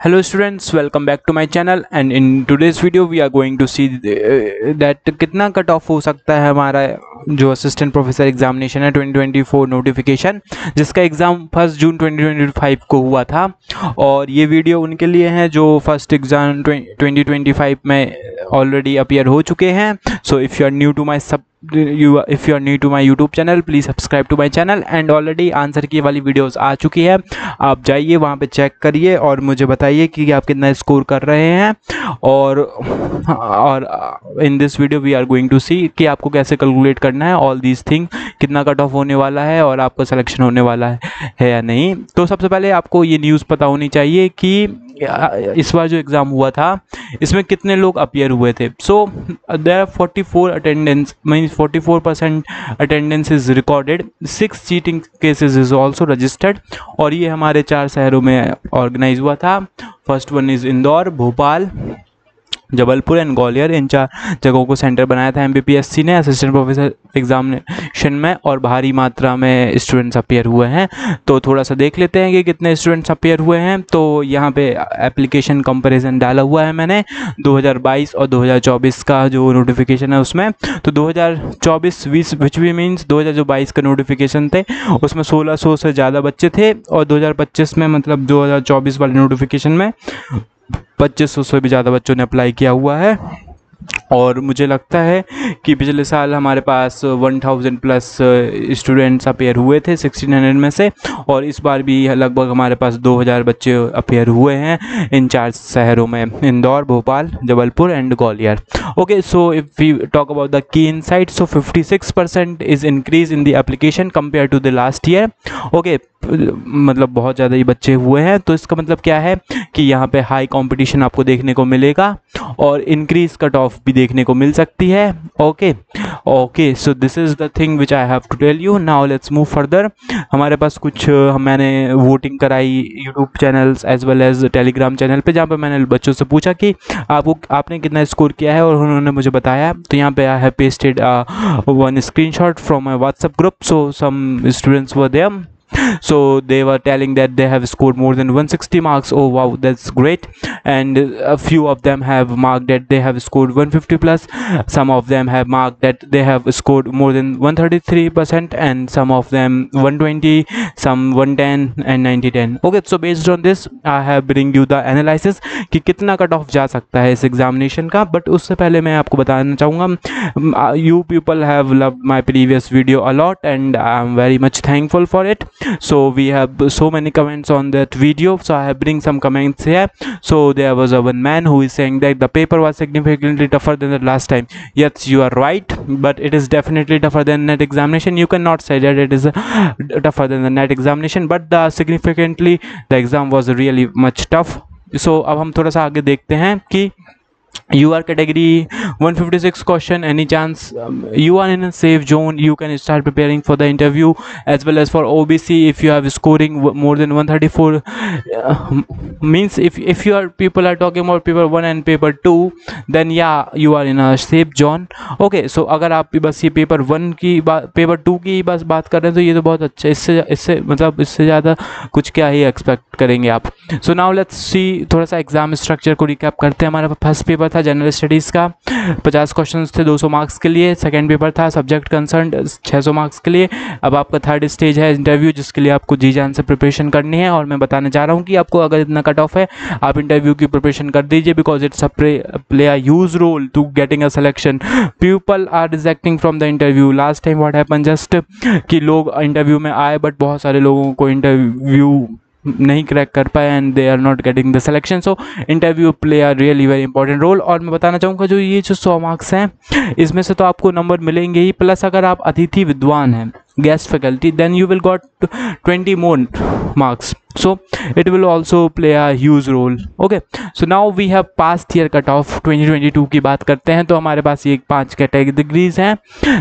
Hello students, welcome back to my channel and in today's video we are going to see that कितना cut of हो सकता है हमारा जो assistant professor examination है 2024 notification, जिसका एग्ज़ाम 1 जून 2025 को हुआ था। और ये वीडियो उनके लिए है जो फर्स्ट एग्ज़ाम 2025 में ऑलरेडी अपीयर हो चुके हैं। So if you are new to my if you are new to my YouTube channel, please subscribe to my channel and already answer की वाली वीडियोस आ चुकी है, आप जाइए वहाँ पे चेक करिए और मुझे बताइए कि आप कितना स्कोर कर रहे हैं। और in this video we are going to see कि आपको कैसे कैलकुलेट करना है ऑल दीज थिंग, कितना कट ऑफ होने वाला है और आपका सिलेक्शन होने वाला है या नहीं। तो सबसे पहले आपको ये न्यूज़ पता होनी चाहिए कि इस बार जो एग्ज़ाम हुआ था इसमें कितने लोग अपीयर हुए थे। So there are 44 attendance means 44% attendance is recorded, 6 cheating cases is also registered. और ये हमारे 4 शहरों में ऑर्गेनाइज हुआ था। First one is Indore, Bhopal, Jabalpur and Gwalior. इन 4 जगहों को सेंटर बनाया था MPPSC ने असिस्टेंट प्रोफेसर एग्जामिनेशन में और भारी मात्रा में स्टूडेंट्स अपीयर हुए हैं। तो थोड़ा सा देख लेते हैं कि कितने स्टूडेंट्स अपीयर हुए हैं। तो यहाँ पे एप्लीकेशन कंपैरिजन डाला हुआ है मैंने 2022 और 2024 का जो नोटिफिकेशन है उसमें। तो 2024 विच भी मीन्स 2022 का नोटिफिकेशन थे उसमें 1600 से ज़्यादा बच्चे थे और 2025 में मतलब 2024 वाले नोटिफिकेशन में 2500 से भी ज़्यादा बच्चों ने अप्लाई किया हुआ है। और मुझे लगता है कि पिछले साल हमारे पास 1000 प्लस स्टूडेंट्स अपीयर हुए थे 1600 में से, और इस बार भी लगभग हमारे पास 2000 बच्चे अपीयर हुए हैं इन 4 शहरों में, Indore, Bhopal, Jabalpur and Gwalior. Okay, so if we talk about the key insight, so 56% is increase in the application compare to the last year. Okay, मतलब बहुत ज़्यादा ही बच्चे हुए हैं। तो इसका मतलब क्या है कि यहाँ पे हाई कंपटीशन आपको देखने को मिलेगा और इंक्रीज कट ऑफ भी देखने को मिल सकती है। Okay, so this is the thing which I have to tell you. Now let's move further. हमारे पास कुछ मैंने वोटिंग कराई YouTube channels as well as Telegram channel पे, जहाँ पे मैंने बच्चों से पूछा कि आपने कितना स्कोर किया है और उन्होंने मुझे बताया। तो यहाँ पे I have pasted one screenshot from my WhatsApp group. So some students were there, so they were telling that they have scored more than 160 marks. Oh wow, that's great. And a few of them have marked that they have scored 150 plus. Some of them have marked that they have scored more than 133% and some of them 120, some 110 and 90-10. Okay, so based on this I have bring you the analysis कि कितना cut of जा सकता है इस examination का। But उससे पहले मैं आपको बताना चाहूँगा, you people have loved my previous video a lot and I am very much thankful for it. So we have so many comments on that video, so I have bring some comments here. So there was a one man who is saying that the paper was significantly tougher than the last time. Yes, you are right, but it is definitely tougher than NET examination. You cannot say that it is tougher than the NET examination, but the significantly the exam was really much tough. So अब हम थोड़ा सा आगे देखते हैं कि UR category 156 question, any chance you are in a safe zone, you can start preparing for the interview. As well as for OBC, if you have scoring more than 134 means if your people are talking about paper 1 and paper 2, then yeah, you are in a safe zone. Okay, so अगर आप बस ये paper 1 की बात, paper 2 की बस बात कर रहे हैं तो ये तो बहुत अच्छा है। इससे मतलब इससे ज़्यादा कुछ क्या ही एक्सपेक्ट करेंगे आप। सो नाउ लेट्स सी, थोड़ा सा एग्जाम स्ट्रक्चर को रिकैप करते हैं। हमारा फर्स्ट पेपर था जनरल स्टडीज़ का, 50 क्वेश्चंस थे 200 मार्क्स के लिए। सेकंड पेपर था सब्जेक्ट कंसर्न 600 मार्क्स के लिए। अब आपका थर्ड स्टेज है इंटरव्यू, जिसके लिए आपको जी जान से प्रिपरेशन करनी है। और मैं बताने जा रहा हूँ कि आपको अगर इतना कट ऑफ है आप इंटरव्यू की प्रिपरेशन कर दीजिए, because it's play a huge role to getting a selection. People are rejecting from the interview. Last time what happen just कि लोग इंटरव्यू में आए बट बहुत सारे लोगों को इंटरव्यू नहीं क्रैक कर पाए and they are not getting the selection. So interview play are really very important role. और मैं बताना चाहूँगा जो 100 मार्क्स हैं इसमें से तो आपको नंबर मिलेंगे ही, प्लस अगर आप अतिथि विद्वान हैं, guest faculty, then you will got 20 more marks, so it will also play a huge role. Okay, so now we have past year cut off 2022 की बात करते हैं। तो हमारे पास ये 5 कैटेगरीज हैं,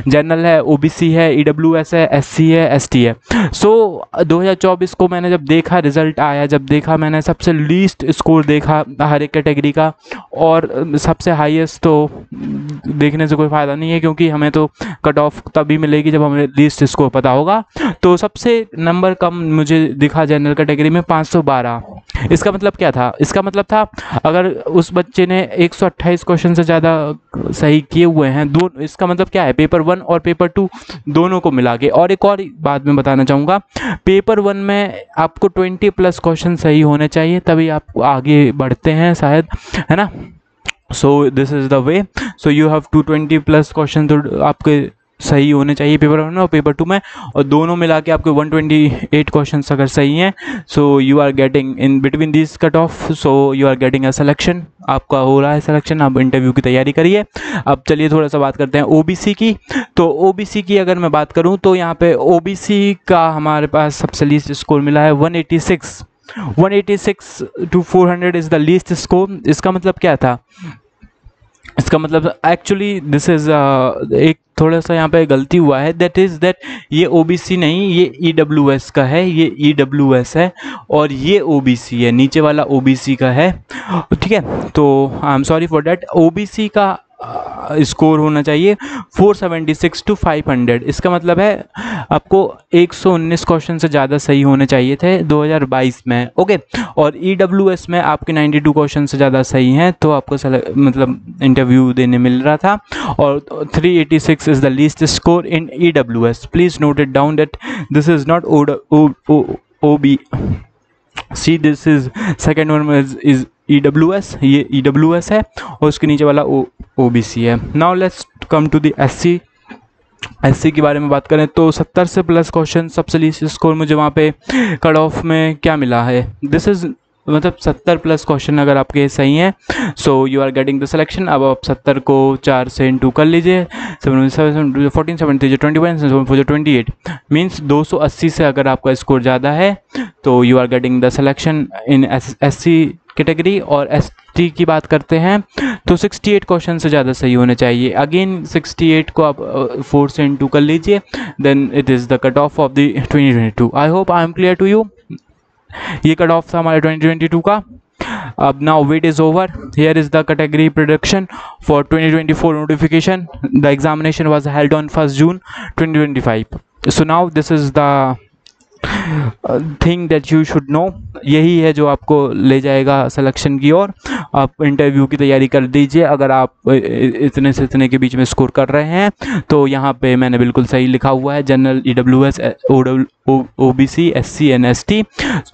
जनरल है, OBC है, EWS है, SC है, ST है। सो 2024 को मैंने जब देखा, रिजल्ट आया जब देखा, मैंने सबसे लीस्ट स्कोर देखा हर एक कैटेगरी का, और सबसे हाईएस्ट तो देखने से कोई फ़ायदा नहीं है क्योंकि हमें तो कट ऑफ तभी मिलेगी जब हमें लीस्ट स्कोर पता होगा। तो सबसे नंबर कम मुझे दिखा जनरल कैटेगरी कैटेगरी में 512। इसका मतलब क्या था? इसका मतलब था अगर उस बच्चे ने 128 क्वेश्चन से ज़्यादा सही किए हुए हैं, दो, इसका मतलब क्या है, पेपर 1 और पेपर 2 दोनों को मिला के। और एक और बात मैं बताना चाहूँगा, पेपर 1 में आपको 20+ क्वेश्चन सही होने चाहिए, तभी आप आगे बढ़ते हैं शायद, है ना। सो this is the way. So you have 220+ question तो आपके सही होने चाहिए पेपर 1 में और पेपर 2 में, और दोनों मिला के आपके 128 क्वेश्चंस अगर सही हैं, so you are getting in between this cut off, so you are getting a selection. आपका हो रहा है सिलेक्शन, आप इंटरव्यू की तैयारी करिए। अब चलिए थोड़ा सा बात करते हैं ओबीसी की। तो ओबीसी की अगर मैं बात करूं तो यहाँ पे ओबीसी का हमारे पास सबसे लीस्ट स्कोर मिला है 186 to 400 is the least score. इसका मतलब क्या था? इसका मतलब एक्चुअली दिस इज़ एक थोड़ा सा यहाँ पे गलती हुआ है, दैट इज़ दैट ये ओबीसी नहीं, ये ईडब्ल्यूएस का है, ये ईडब्ल्यूएस है और ये ओबीसी है, नीचे वाला ओबीसी का है, ठीक है। तो I am sorry for that. OBC का स्कोर होना चाहिए 476 to 500। इसका मतलब है आपको 119 क्वेश्चन से ज़्यादा सही होने चाहिए थे 2022 में, ओके। और ईडब्ल्यूएस में आपके 92 क्वेश्चन से ज़्यादा सही हैं तो आपको मतलब इंटरव्यू देने मिल रहा था। और 386 is the least score in EWS. Please note it down that this is not OBC, this is second one is EWS, ये EWS है और उसके नीचे वाला OBC है। Now let's come to the SC के बारे में बात करें तो 70 से प्लस क्वेश्चन सबसे लीस्ट स्कोर मुझे वहाँ पे कट ऑफ में क्या मिला है, दिस इज़ मतलब 70+ क्वेश्चन अगर आपके सही हैं, so you are getting the selection. अब आप 70 को 4 से इंटू कर लीजिए, 14 7 3 21 4 28 मीन्स 280 से अगर आपका स्कोर ज़्यादा है तो you are getting the selection in SC category. और ST की बात करते हैं तो 68 क्वेश्चन से ज़्यादा सही होने चाहिए। अगेन 68 को आप 4 से इंटू कर लीजिए, then it is the cut off the 2022। I hope I am clear to you. ये कट ऑफ था हमारे 2022 का। अब now wait is over, here is the category production for 2024 notification. The examination was held on 1 June 2025। So now this is the thing that you should know. यही है जो आपको ले जाएगा सिलेक्शन की ओर। आप इंटरव्यू की तैयारी कर दीजिए। अगर आप इतने से इतने के बीच में स्कोर कर रहे हैं तो यहाँ पे मैंने बिल्कुल सही लिखा हुआ है, general, EWS, OBC, SC and ST।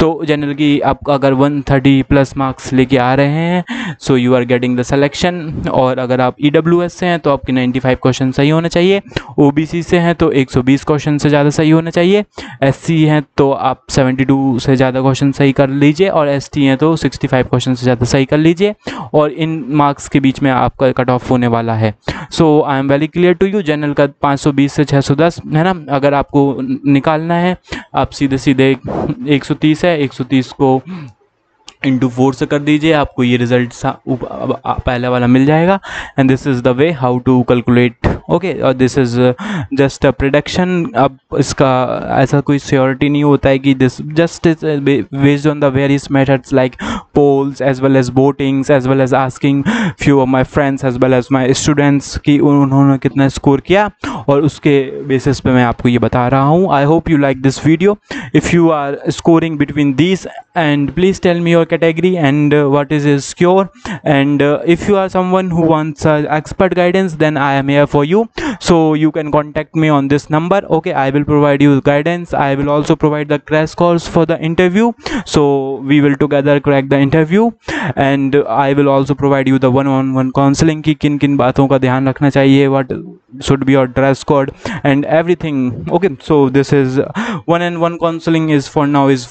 तो जनरल की आप अगर 130+ मार्क्स लेके आ रहे हैं so you are getting the selection. और अगर आप EWS से हैं तो आपके 95 क्वेश्चन सही होने चाहिए, OBC से हैं तो 120 क्वेश्चन से ज़्यादा सही होने चाहिए, SC हैं तो आप 72 से ज़्यादा क्वेश्चन सही कर लीजिए और ST हैं तो 65 क्वेश्चन से ज़्यादा सही कर लीजिए। और इन मार्क्स के बीच में आपका कट ऑफ होने वाला है। So I am very clear to you. General का 520 से 610 है ना। अगर आपको निकालना है आप सीधे सीधे 130 है, 130 को इंटू 4 से कर दीजिए, आपको ये रिजल्ट पहले वाला मिल जाएगा। And this is the way how to calculate, okay. और this is just a prediction. अब इसका ऐसा कोई श्योरिटी नहीं होता है कि this just based on the various methods like polls as well as votings as well as asking few of my friends as well as my students कि उन्होंने कितना स्कोर किया और उसके बेसिस पे मैं आपको ये बता रहा हूँ। I hope you like this video. If you are scoring between these and please tell me your category and what is your score, and if you are someone who wants expert guidance then I am here for you, so you can contact me on this number, okay. I will provide you guidance. I will also provide the crash course for the interview, so we will together crack the interview, and I will also provide you the one-on-one counseling कि किन किन बातों का ध्यान रखना चाहिए, what should be your dress code and everything, okay. So this is one-on-one counseling is for now is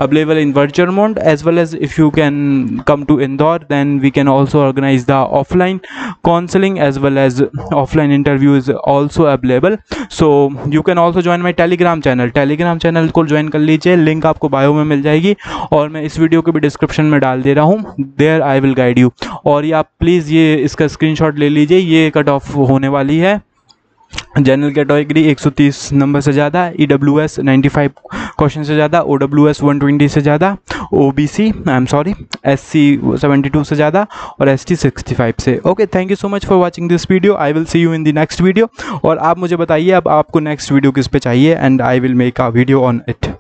available in virtual mode, as well as if you can come to Indore then we can also organize the offline counseling as well as offline interview is also available. So you can also join my telegram channel को join कर लीजिए, link आपको bio में मिल जाएगी और मैं इस video को भी डिस्क्रिप्शन में डाल दे रहा हूँ, there I will guide you. और ये आप प्लीज़ ये इसका स्क्रीनशॉट ले लीजिए, ये कट ऑफ होने वाली है। जनरल कैटेगरी 130 नंबर से ज़्यादा, EWS 95 क्वेश्चन से ज़्यादा, OWS 120 से ज़्यादा, OBC I am sorry SC 72 से ज़्यादा और ST 65 से, okay. Thank you so much for watching this video. I will see you in the next video. और आप मुझे बताइए अब आपको नेक्स्ट वीडियो किस पे चाहिए and I will make a video on it.